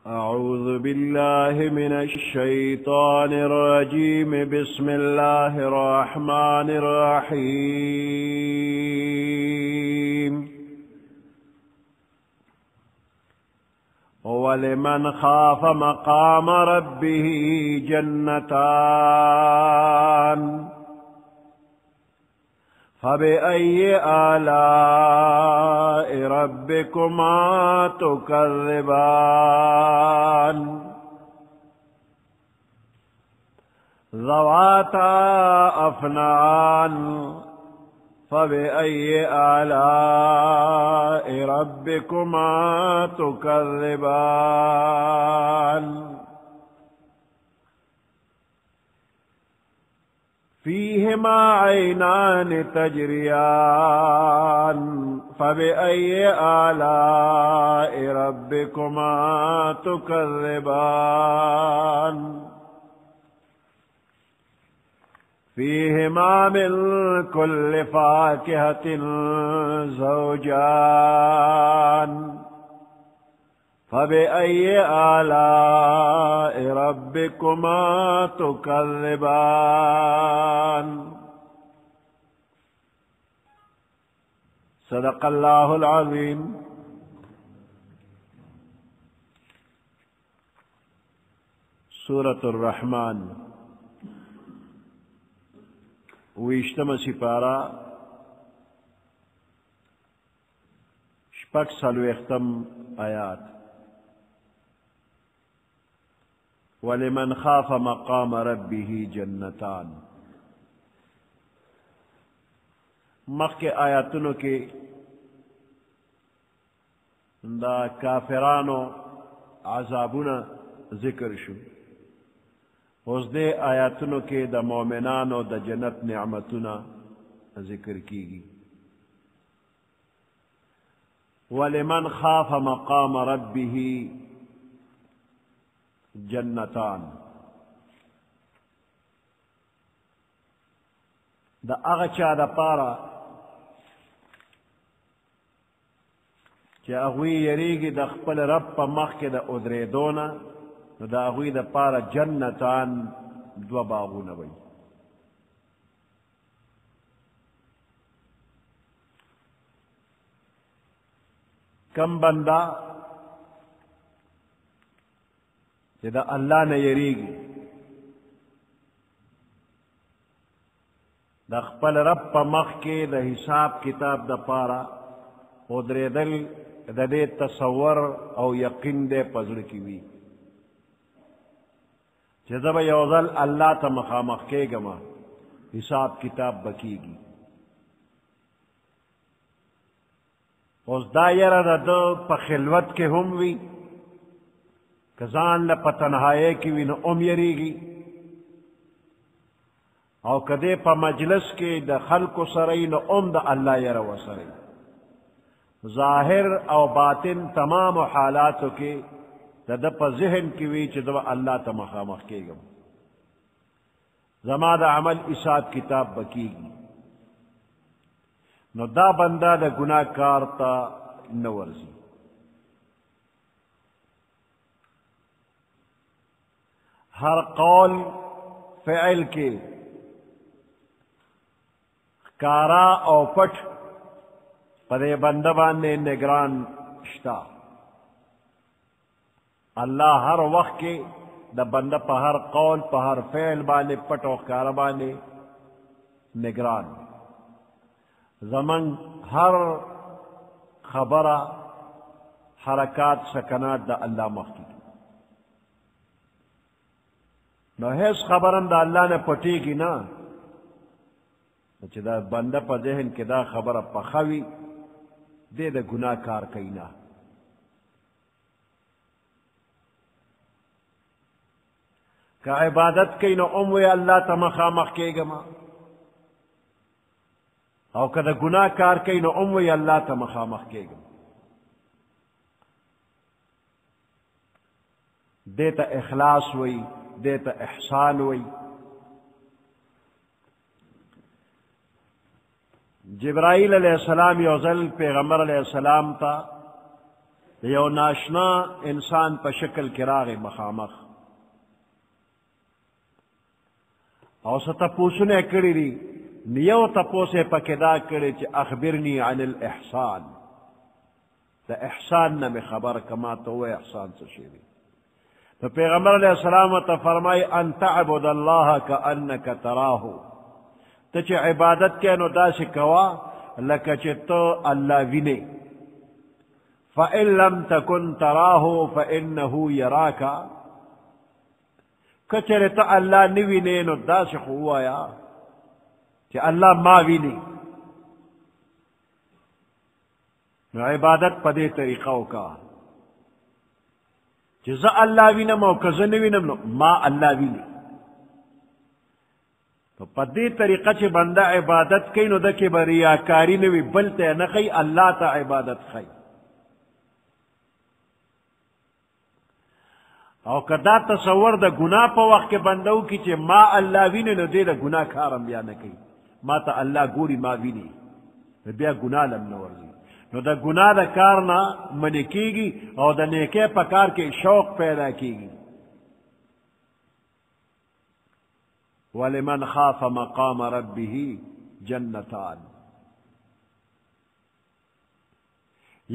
أعوذ بالله من الشيطان الرجيم. بسم الله الرحمن الرحيم. ولمن خاف مقام ربه جنتان فبأي آلاء ربكما تكذبان ذواتا أفنان فبأي آلاء ربكما تكذبان فيهما عينان تجريان فبأي آلاء ربكما تكذبان فيهما من كل فاكهة زوجان فبأي آلاء ربكما تكذبان صدق الله العظيم. سورة الرحمن ویشتم سپارہ شپږ څلوېښتم آیات. ولمن خاف مقام ربه جنتان. مخکې آیاتونو کې دا کافرانو عذابونه ذکر شو، اوس دې آیاتونو کې د مؤمنانو د جنت نعمتونه ذکر کیږي. ولمن خاف مقام ربه جنتان، د هغه چا دپاره چې هغوی یریږي د خپل رب په مخ کې د ودرېدو نه، نو د هغوی دپاره جنتان دوه باغونه وي. کم بنده چې د الله نه یریږي، د خپل رب په مخ کې د حساب کتاب دپاره ودرېدل د دې تصور او یقین دی په زړه کې وي چې زه به یو ځل الله ته مخامخ کېږم، حساب کتاب به کېږي. اوس دا یره د ده په خلوت کې هم وي، که ځان له په تنهایۍ کې وي نو هم یریږي، او که دی په مجلس کې د خلکو سره وي نو هم د الله یره ورسره وي. ظاهر او باطن تمام حالاتو کې د ده په ذهن کې وي چې زه الله ته مخامخ کېږم، زما د عمل حساب کتاب به کېږي. نو دا بنده د ګناه کار ته نه ورځي. ہر قول فعل کے کارا او پٹ پدے بندہ باندے نگران شتا. اللہ ہر وقت کے دا بندہ پا ہر قول پا ہر فعل باندے پٹ او کارا باندے نگران. زمن ہر خبرہ حرکات سکنات دا اللہ مخکی، نو هیڅ خبرم د الله نه پټېږي نه، چې دا بنده په ذهن کې دا خبره پخه وي، دی د ګناه کار کوي نه. که عبادت کوي نو هم وی الله ته مخامخ کېږم، او که د ګناه کار کوي نو هم وی الله ته مخامخ کېږم. دې ته اخلاص وی، دیتا احسان وی. جبرائیل علیہ السلام یو ځل پیغمبر علیہ السلام تا یو ناشنا انسان په شکل کې راغی مخامخ او څه تپوسونه یې کړي دي یو تپوس یې پکې دا کړی چې اخبرني عن الاحسان د احسان نه مې خبر کما ته ووایه احسان څه شی دی نو پیغمبر علیہ السلام ته فرمایي ان تعبد الله کأنک تراه ته چې عبادت کوې نو داسې کوه لکه چې ته الله وینې فإن لم تكن تراه فإنه يراك کچره ته الله نه وینې نو داسې خو ووایه چې الله ما ویني نو عبادت په دې طریقه وکړه چې زه الله وینم او که زه نه وینم نو ما الله ویني نو په دې طریقه چې بنده عبادت کوي نو ده کې به ریاکاري نه وي بل ته نه ښیي الله ته عبادت ښیي او که دا تصور د ګناه په وخت کې بنده وکړي چې ما الله ویني نو دی د ګناه کار هم بیا نه کوي ما ته الله ګوري ما ویني نو بیا ګناه لم نه ورځي نو د ګناه د کار نه منې کېږي او د نیکۍ په کار کې شوق پیدا کېږي ولمن خاف مقام ربه جنتان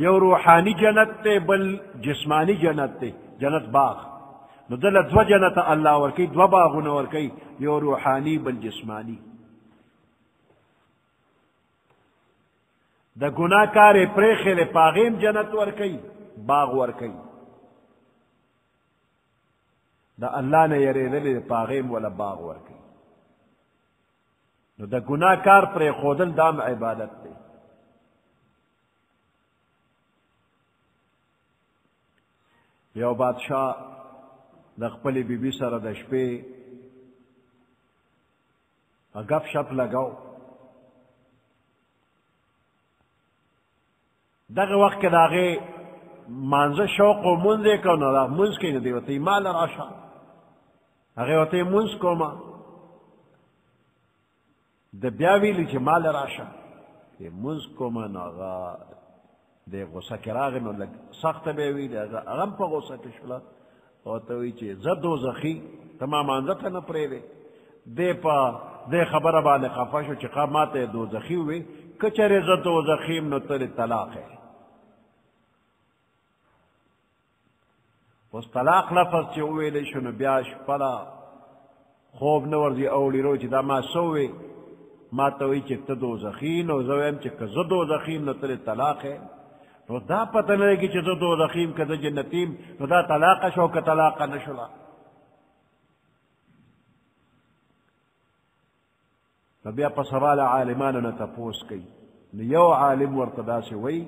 یو روحانی جنت تے بل جسمانی جنت تے جنت باغ نو دل دو جنت اللہ ورکی دو باغون ورکی یو روحانی بل جسمانی دا گناہ کار پریخل پاغیم جنت ورکی باغ ورکی دا اللہ نے یریدل پاغیم ولا باغ ورکی نو دا گناہ کار پر خودل دام عبادت تے یو بادشاہ د خپلې بیبي سره د شپې گپ شپ لګاو دغه وخت کې د هغې مانځه شوق و مونځ یې کو نو مونځ کوي نو دی ورته یې ماله راشه هغې ورته یې مونځ کومه د بیا ویلي چې ماله راشه یې مونځ کومه نو هغه د غصه کې راغی نو لږ سخته به یې ویلي هغه هم په غصه کې شوله او ته وایي چې زه دوزخي ته ما مانځه ته نه پرېږدې دی په دې خبره باندې خفه شو چې ما ته یې دوزخي ووې که چېرې زه دوزخي یم نو ته دې طلاق یې اوس طلاق لفظ چې وویلی شو نو بیا شپه خوب نه ورځي اوړي چې دا ما څه ووې ما ته وایي چې ته دوزخي نو زه وایم چې که زه دوزخي یم نو ته دې طلاق یې نو دا پته نه لګي چې زه دوزخي یم که زه جنتي یم نو دا طلاقه شو که طلاقه نه شوله نو بیا په سبا له عالمانو نه تپوس کوي نو یو عالم ورته داسې وایي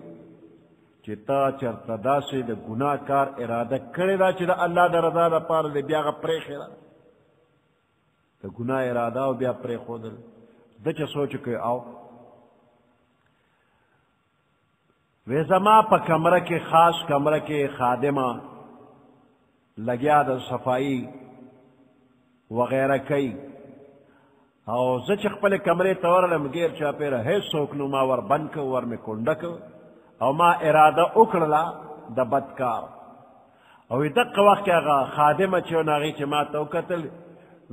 چې تا چېرته داسې د ګناه کار اراده کړې ده چې د الله د رضا دپاره دی بیا هغه پرېښې ده د ګناه اراده او بیا پرېښودل ده چې سوچ کوي او وی زما په کمره کې خاص کمره کې خادمه لګیا د صفائی وغیرہ کوي او زه چې خپلې کمرې ته ورغلم ګیر چاپېره هېڅ څوک نو ما ور بند که ور مې کونډه که او ما اراده وکړله د بد کار او دقه وخت کې هغه خادمه چې ونه هغې چې ما ته وکتل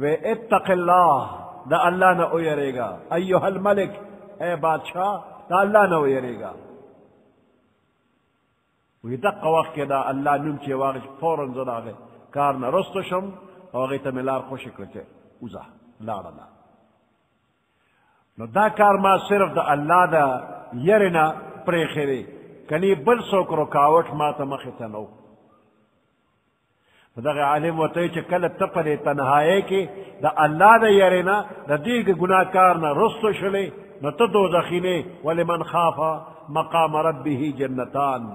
وی اتق الله د الله نه ویرېږه ایها الملک ای بادشاه د الله نه ویرېږه وی دقه وخت کې دا الله نوم چې واغې فوراً زه د هغې کار نه رسته شم او هغې ته مې لار خوشې کړه چې وځه لاړله نو دا کار ما صرف د الله د یرې نه پرېښی دی کنی بل څوک رکاوټ ما ته مخې ته نه و نو دغه عالم ورته وایي چې کله ته په دې تنهایۍ کې د الله د یرې نه د دې ګناه کار نه رسته شولې نو ته دوزخي نه ولمن خاف مقام ربه جنتان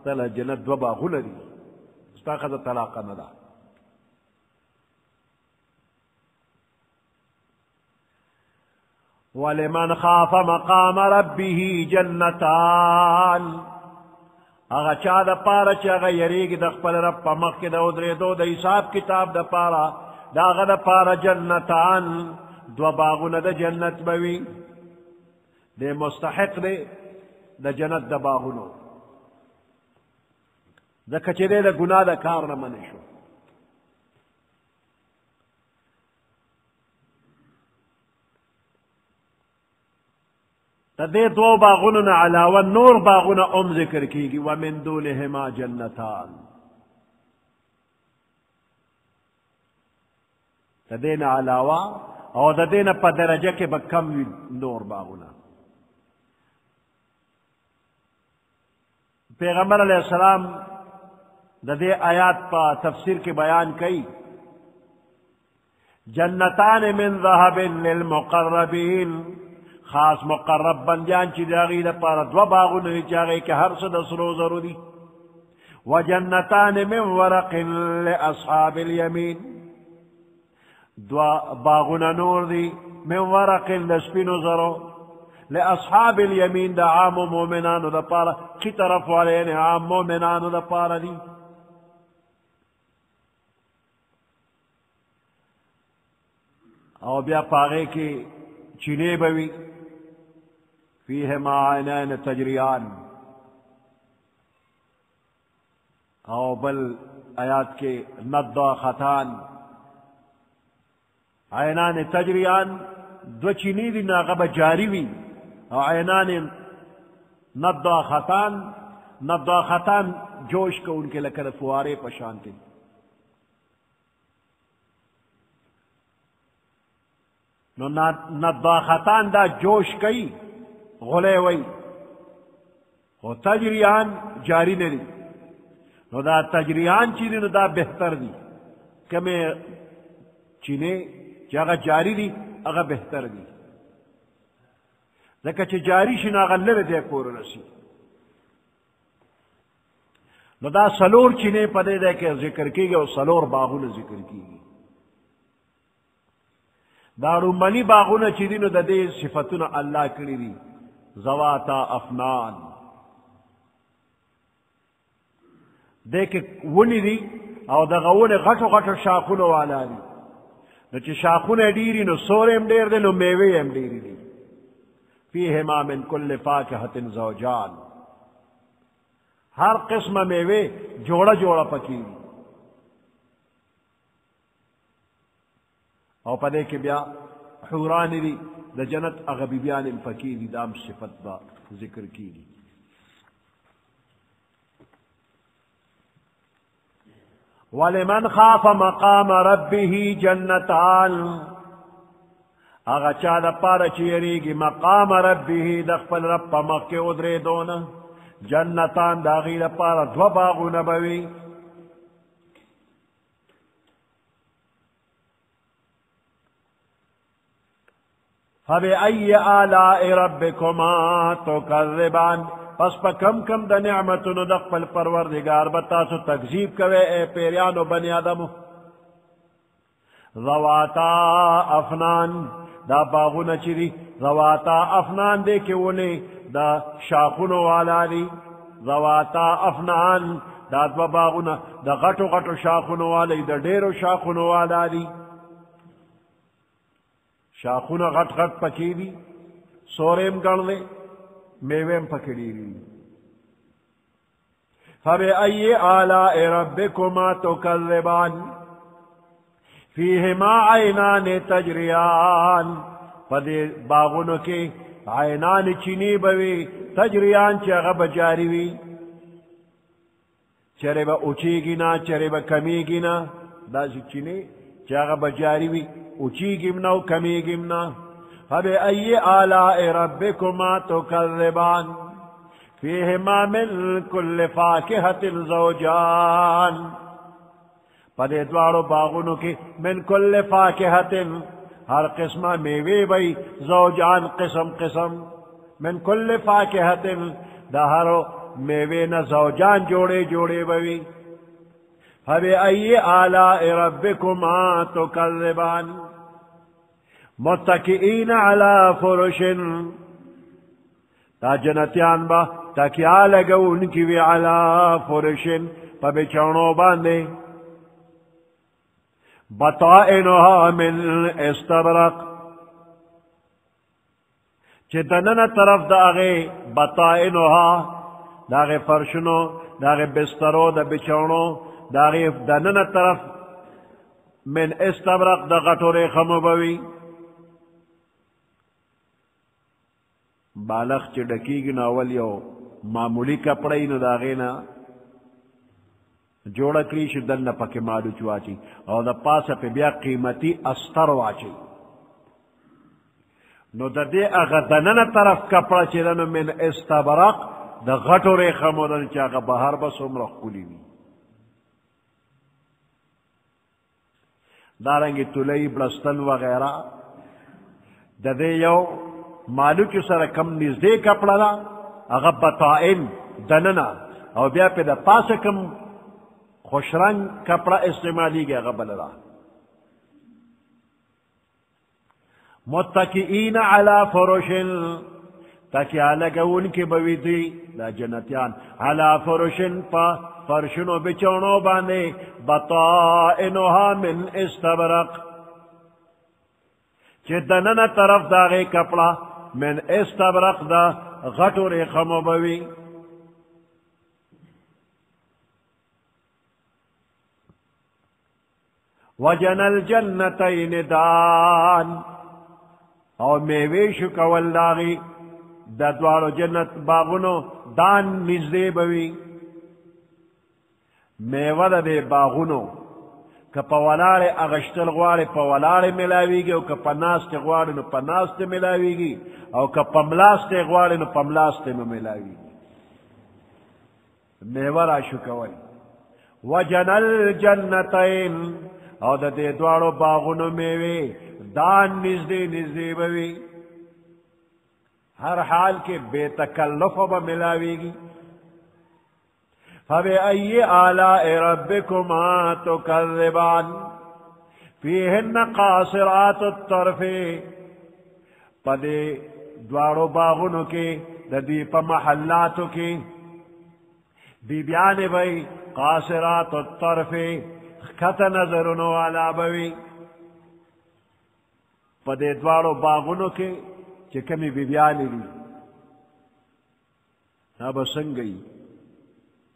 تله جنت دوه باغونه دي ستا ښځه طلاقه نه ده ولمن خاف مقام ربه جنتان هغه چا د پاره چې هغه یریږي د خپل رب په مخ کې د ودرېدو د حساب کتاب د پاره د هغه د پاره جنتان دوه باغونه د جنت به وي دی مستحق دی د جنت د باغونو ځکه چې دی د ګناه د کار نه منع شو. د دې دوو باغونو نه علاوه نور باغونه هم ذکر کیږي. ومن دونهما جنتان، د دې نه علاوه او د دې نه په درجه کې به کم وي نور باغونه. پیغمبر علیہ السلام د دې آیات په تفسیر کې بیان کړي جنتان من ذهب للمقربین، خاص مقرب بندیان چې د هغې لپاره دوه باغونه دي چې هغې کې هر څه د سرو زرو دي. وجنتان من ورق لاصحاب الیمین، دوه باغونه نور دي من ورق د سپینو زرو لاصحاب الیمین، د عامو مؤمنانو دپاره چې طرف والا یعنې عام مؤمنانو دپاره دي. او بیا په هغې کې چینې به وي فیهما عینان تجریان. او بل آیات کې نضاختان، عینان تجریان دو چینې دي، هغه به جاري وي. او عینان نضاختان جوش کوونکې لکه د فوارې په شان دي. نو نضاختان دا جوش کوي، غلی وی، خو تجریان جاری نه دي. نو دا تجریان چې دي نو دا بهتر دي. کمې چینې چې هغه جاری دي هغه بهتر دي، ځکه چې جاری شي نو هغه لرې دی پورې رسي. نو دا څلور چینې په دې ځای کې ذکر کېږي او څلور باغونه ذکر کېږي. دا رومني باغونه چې دي نو د دې صفتونه الله کړي دي. ذواتا افنان، دې کې ونې دي او دغه ونې غټو غټو شاخونو والا دي. نو چې شاخونه ډېري نو سور هم ډېر دی، نو میوې هم ډېرې دي. فیهما من کل فاکهة زوجان، هر قسمه میوې جوړه جوړه پکې دي. او په دې کې بیا حوران دي د جنت هغه بیبیان هم پکې دي. دا هم صفت به ذکر کېږي. ولمن خاف مقام ربه جنتان، هغه چا دپاره چې یریږي مقام ربه د خپل رب په مخ کې ودرېدو نه، جنتان د هغې لپاره دوه باغونه به وي. فبأي آلاء ربكما تكذبان، پس په کم کم د نعمتونو د خپل پروردګار به تاسو تکذیب کوئ ای پیریانو بني آدمو. ذواتا افنان، دا باغونه چې دي ذواتا افنان دی کې ونې دا شاخونو والا دي. ذواتا افنان دا دوه باغونه د غټو غټو شاخونو والا دي، د ډېرو شاخونو والا دي. شاخونه غټ غټ پکې دي، سورې هم ګڼ دی، میوې هم پکې ډېرې دي. فبأي آلاء ربكما تكذبان فیهما عینان تجریان، په دې باغونو کې عینان چینې به وي تجریان چې هغه به جاري وي، چرې به اوچېږي نه چرې به کمیږي نه. داسې چینې چې هغه به جاري وي، اوچېږي هم نه او کمیږي هم نه. فبأي آلاء ربكما تكذبان فيهما من كل فاكهة زوجان، په دې دواړو باغونو کې من كل فاكهة هر قسمه میوې وي، زوجان قسم قسم. من كل فاكهة د هر میوې نه زوجان جوړې جوړې وي. فبأي آلاء ربكما تكذبان متكئين على فرش، دا جنتیان با تکیا لګونکي وي على فرش، په بچاڼو باندې. بطائنها من استبرق، چې دننه طرف د هغې بطائنها داغه فرشونو داغه بسترو د بچونو داغه دننه طرف من استبرق د غټورې خموبوي بالغ چې ډکیږي نو اول یو معمولی کپړی نو داغې نه جوړه کړي شي دننه پکې مالوچ واچي او د پاسه په بیا قیمتي استر واچي نو د دې هغه دننه طرف کپړه چې ده نو من استبرق د غټو ریخمو ده چې هغه بهر به څومره ښکلي وي دارنګې تولۍ بړستن وغیره د دې یو مالوچو سره کم نږدې کپړه ده هغه بطائن دننه او بیا پې د پاسه کم خوشرنگ کپڑا استعمالی گیا غبل را متکئین علی فرشن تاکہ لگون کی بویدی لا جنتیان علی فرشن پا فرشنو بچونو بانے بطائنها من استبرق چی دنن طرف داغی کپڑا من استبرق دا غٹو ریخمو بوی وجن الجنتین دان او میویشو کول داغی دا دوارو جنت باغونو دان نزدے بوی میوه دا دے باغونو که پا ولار اغشتل غوار پا ولار ملاویگی او که پا ناست غوار نو پا ناست ملاویگی او که پا ملاست غوار نو پا ملاست ملاویگی میوه را شو کول وجن الجنتین او د دې دواړو باغونو میوې دان نږدې نږدې به وي هر حال کې بے تکلفه به ملاویږي فبأي آلاء ربكما تكذبان فيهن قاصرات الطرف پدې دواړو باغونو کې د دې په محلاتو کې بیبیانې به قاصرات الطرف کت نظرونو والا بوی پا دے دوارو باغونو کے چی کمی بیبیانی دی اب سنگئی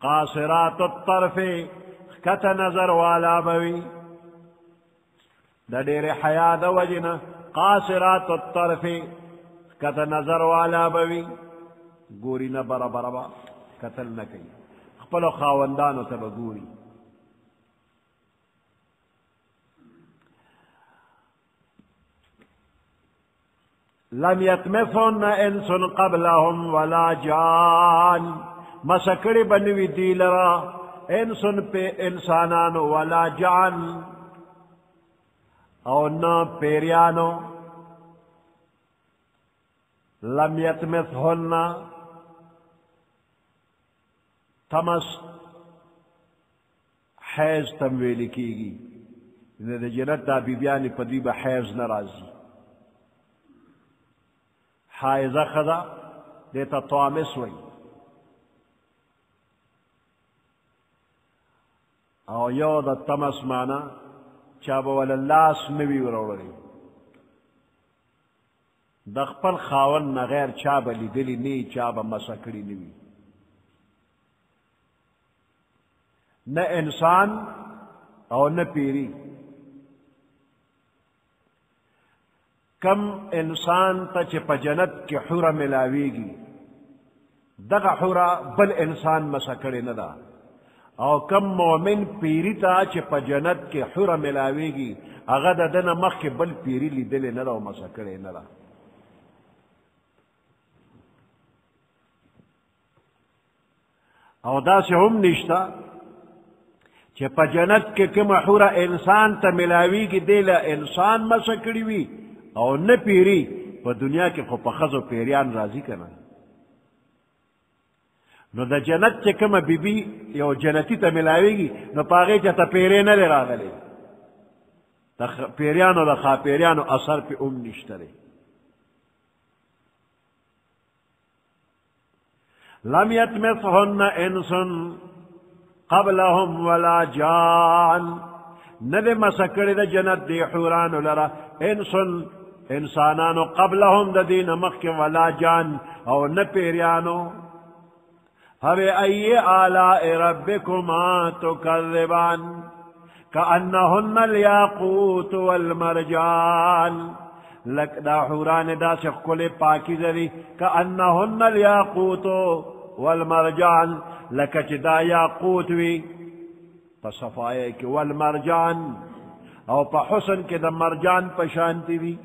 قاصرات الطرف کت نظر والا بوی دا دیر حیا دا وجنا قاصرات الطرف کت نظر والا بوی گوری نا برا برا با قتل نکی خپلو خاوندانو تبا گوری لم يطمثن انس قبلهم ولا جان مسکڑی بنوی دی لرا انسن پہ انسانانو ولا جان او نا پیریانو لم يطمثن تمس حیض تمویلی کیگی جنت دا بیبیانی پدی با حیض نرازی حائزہ خدا دیتا طامس وی او یو دا تمس مانا چابا وللاس نوی وروڑی دا خپل خاون نغیر چابا لیدلی نی چابا مسکڑی نوی نہ انسان او نہ پیری کم انسان تا چی پا جنت کی حورا ملاویگی دغا حورا بل انسان مسکڑی ندا او کم مومن پیری تا چی پا جنت کی حورا ملاویگی اغا دا دن مخ کی بل پیری لی دلی ندا و مسکڑی ندا او دا سے ہم نشتا چی پا جنت کی کم حورا انسان تا ملاویگی دیلا انسان مسکڑی وی او نہ پیری پا دنیا کے خو پا خز و پیریان راضی کنا نو دا جنت چے کم بی بی یو جنتی تا ملاوی گی نو پاگے چا تا پیرے نہ لے راغلے دا پیریانو دا خوا پیریانو اثر پی نشترے لم یتمثہن انسن قبلهم ولا جان ندے مسکڑی دا جنت دی حورانو لرا انسن انسانانو قبلهم دا دین مخ ولا جان او نہ پیریانو فبأي آلاء ربكما تكذبان كأنهن الياقوت والمرجان لك دا حوران دا سخل پاکیزه دی كأنهن الياقوت والمرجان لك دا یاقوت وی پصفائے کی والمرجان او پا حسن کی دا مرجان پشانتی وی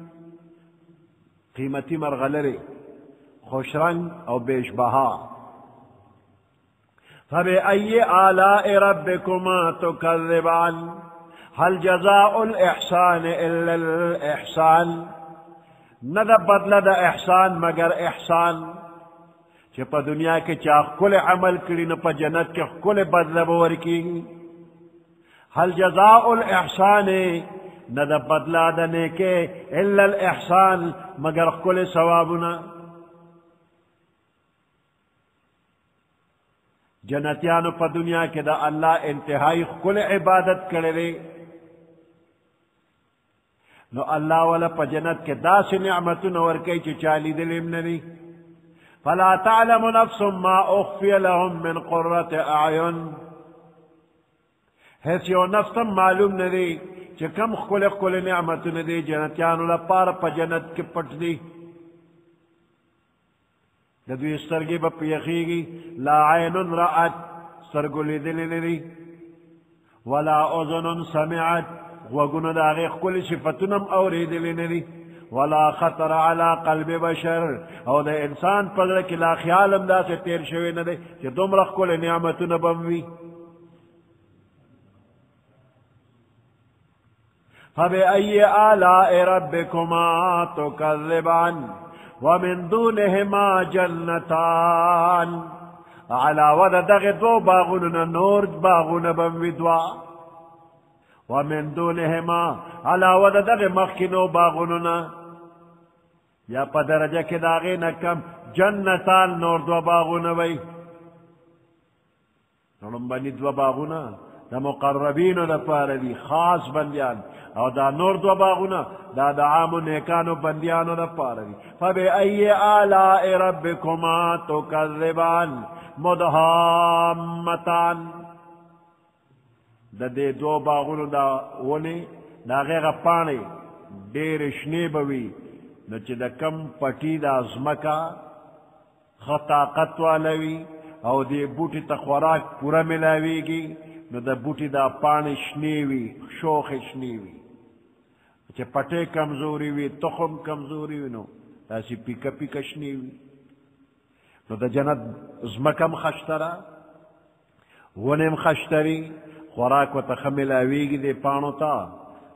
قیمتی مرغلره خوش رنگ او بیش بها فبأي آلاء ربكما تكذبان هل جزاء الإحسان إلا الإحسان ندب بدل دا احسان مگر احسان چه پا دنیا کے چاہ کل عمل کری نو پا جنت کے کل بدل بورکی هل جزاء الإحسان ندب بدل دا نیکے إلا الإحسان مگر کل ثوابنا جنتیانو پا دنیا کے دا اللہ انتہائی کل عبادت کرے نو اللہ والا پا جنت کے دا سے نعمتن ورکی چی چالی دلیم ندی فلا تعلم نفس ما اخفی لهم من قررت اعین حیث یو نفسم معلوم ندی چی کم کل نعمتن دی جنتیانو لپار پا جنت کے پٹ دی دوی استرگی با پیخیگی لا عین رأت سرگلی دلی ندی ولا اذن سمعت وگنو دا غیق کل صفتنم اوری دلی ندی ولا خطر على قلب بشر او دا انسان پدر کی لا خیالم دا سے تیر شوی ندی چی دم رخ کل نعمتن بموی فبأي آلاء ربكما تكذبان ومن دونهما جنتان على ود دغدو باغون نور باغون بمدوا ومن دونهما على ود دغ مخنو باغون یا پا درجہ کے داغین کم جنتان نور دو باغون وی نورم بنی دو باغون دا مقربین دا پاردی خاص بندیان او دا نور دو باغونا دا عام نیکانو بندیانو دا پاردی فبأي آلاء ربكما تكذبان مدهامتان دا دے دو باغونو دا ونی دا غیر پانی دیر شنی بوی نو چی دا کم پٹی دا ازمکا خطاقت والوی او دے بوٹی تا خوراک پورا ملاوی گی نو دا بوٹی دا پانی شنیوی شوخ شنیوی چه پٹے کمزوری وی تخم کمزوری وی نو تاسی پیکا پیکا شنیوی نو دا جنت زمکم خشترا ونم خشتری خوراک و تخملاویگی دے پانو تا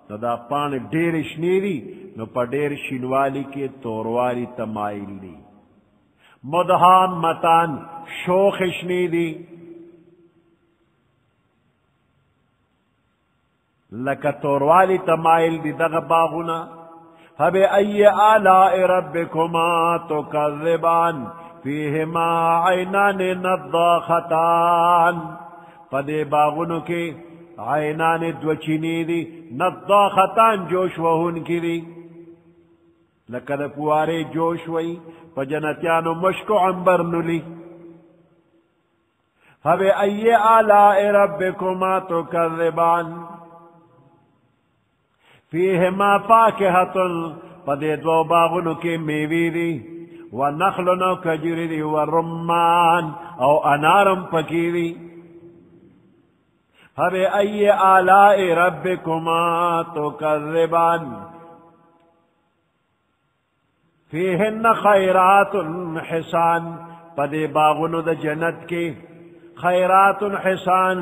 نو دا پانی دیر شنیوی نو پا دیر شنوالی کے توروالی تمائل دی مدہان متان شوخ شنیدی لکا توروالی تمائل دی دغ باغونا فبأي آلاء ربكما تكذبان فيهما عينان نضاختان فدے باغونو کے عینان دوچینی دی نضاختان جوش وہن کی دی لکا دا پوارے جوش وی پا جنتیانو مشکو عنبر نلی فبأي آلاء ربكما تكذبان فیہما فاکہتن پدے دو باغنو کے میوی دی ونخلنو کجری دی ورمان او انارم پکی دی فبأي آلاء ربكما تكذبان فیہن خیرات حسان پدے باغنو دا جنت کے خیرات حسان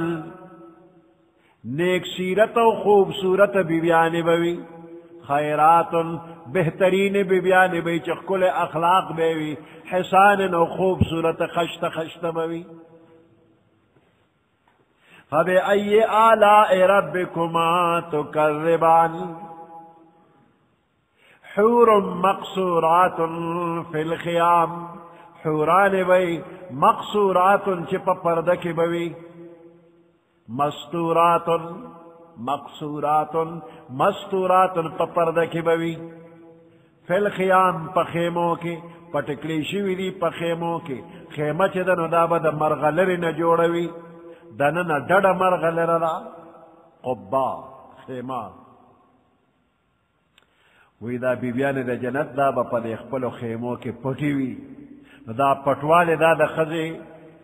نیک سیرت و خوبصورت بیبیان بوی خیرات بہترین بیبیان بوی چکل اخلاق بوی حسان و خوبصورت خشت بوی فبأي آلاء ربكما تكذبان حور مقصورات في الخيام حوران بوی مقصورات چپا پردک بوی مستورات مقصورات مستورات پپردہ کی بوی فی الخیام پخیموں کے پټکړې شوي دي په خیمو کې خیمه چې ده نو دا به د مرغلرې نه جوړوي دننه ډډه مرغلره ده قبا خیمه وی دا بیبیانې د جنت دا به په دې خپلو خیمو کې پټې وي نو دا پټوالی دا د ښځې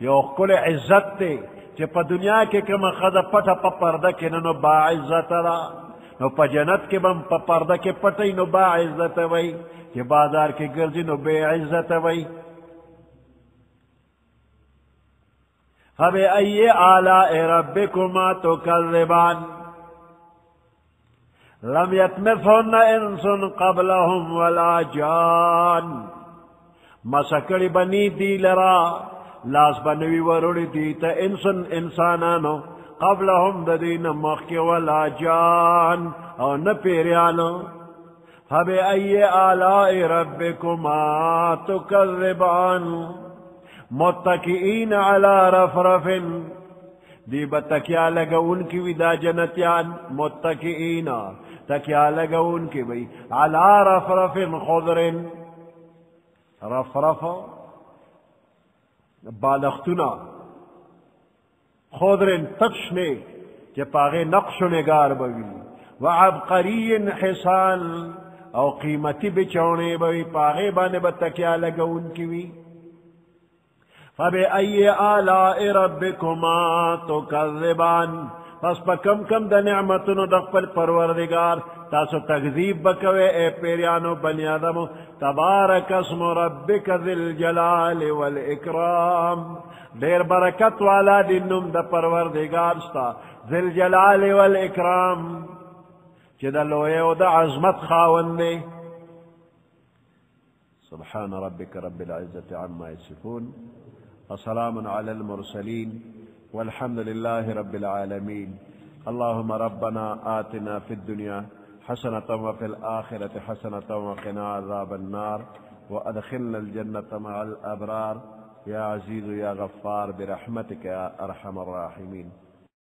یو ښکلی عزت دی چې په دنیا کې کومه ښځه پټه په پرده کې نه نو باعزته ده نو په جنت کې به هم په پرده کې پټی نو باعزته وی چې بازار کې ګرځي نو بې عزته وی فبأي آلاء ربكما تكذبان لم يطمثهن انس قبلهم ولا جان مسکړی بنی دی لرا لاس بنوی وروړي دی ته انسانانو قبلهم د دین مخکې ولا جان او نه پیریانو فبأي آلاء ربكما تكذبان متکئین علی رفرف دی بتکیا لگون کی وی دا جنتیان متکئین تکیا لگون کی وی علی رفرف خضر رفرف بالختنا خضر تکشنے چه پاغے نقش و نگار بوی وعبقری حسان او قیمتی بچونے بوی پاغے بانے بتکیا لگون کی وی فبأي آلاء ربكما تكذبان پس پا کم کم دا نعمتنو دا خپل پروردگار تاسو تکذیب بکوے اے پیریانو بنی آدمو تبارک اسم ربک ذی الجلال والاکرام دیر برکت والا دنم دا پروردگار ستا ذی الجلال والاکرام چی دا لوئے و دا عظمت خاوندے سبحان ربك رب العزة عما يصفون وسلام على المرسلين والحمد لله رب العالمين اللهم ربنا آتنا في الدنيا حسنة وفي الآخرة حسنة وقنا عذاب النار وأدخلنا الجنة مع الأبرار يا عزيز يا غفار برحمتك يا أرحم الراحمين